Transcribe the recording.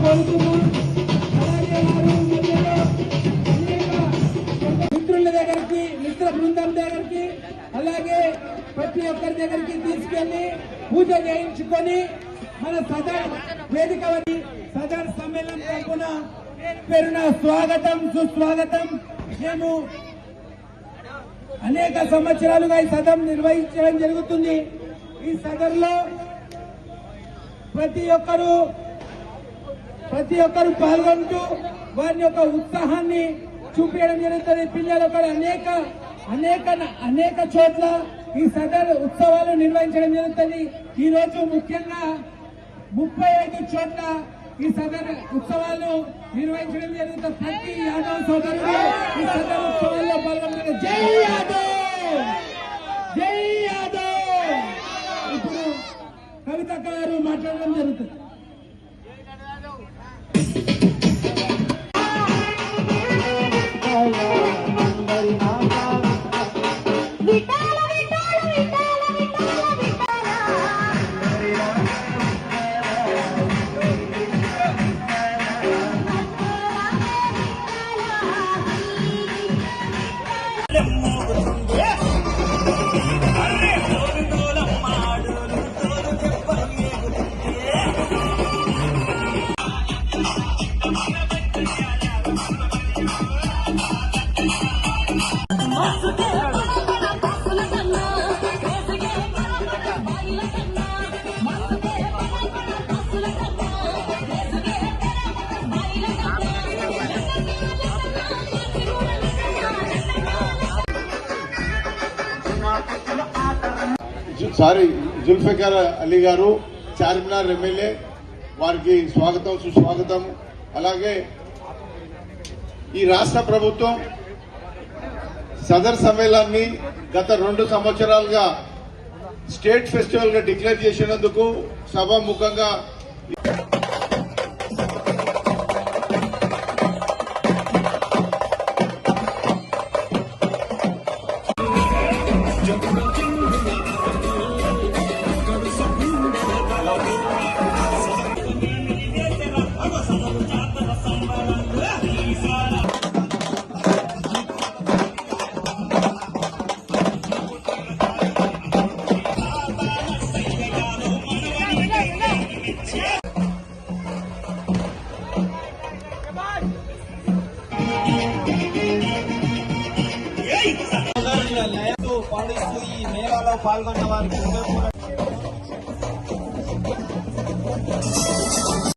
కోరుతున్నాం. అలాగే మిత్రుల దగ్గరికి, మిత్ర బృందం దగ్గరికి, అలాగే ప్రతి ఒక్కరి దగ్గరికి తీసుకెళ్లి పూజ చేయించుకొని మన సదర్ వేదిక సదర్ సమ్మేళనం తరపున పేరున స్వాగతం సుస్వాగతం. మేము అనేక సంవత్సరాలుగా ఈ సదం నిర్వహించడం జరుగుతుంది. ఈ సదర్లో ప్రతి ఒక్కరు పాల్గొంటూ వారి యొక్క ఉత్సాహాన్ని చూపించడం జరుగుతుంది. పిల్లలు అనేక చోట్ల ఈ సదర్ ఉత్సవాలు నిర్వహించడం జరుగుతుంది. ఈ రోజు ముఖ్యంగా 35 చోట్ల ఈ సదర్ ఉత్సవాలు నిర్వహించడం జరుగుతుంది. ప్రతి యాదవ్ సోదరుడు ఈ సదర్ ఉత్సవాల్లో పాల్గొంటున్నారు. జై యాదవ్, జై యాదవ్. ఇప్పుడు కవితక్క గారు మాట్లాడడం జరుగుతుంది. జుల్ఫికర్ అలీ గారు చార్మినార్ ఎమ్మెల్యే, వారికి స్వాగతం సుస్వాగతం. అలాగే ఈ రాష్ట్ర ప్రభుత్వం సదర్ సమ్మేళనాన్ని గత 2 సంవత్సరాలుగా స్టేట్ ఫెస్టివల్ గా డిక్లేర్ చేసినందుకు సభాముఖంగా పాల్గొన్న వారికి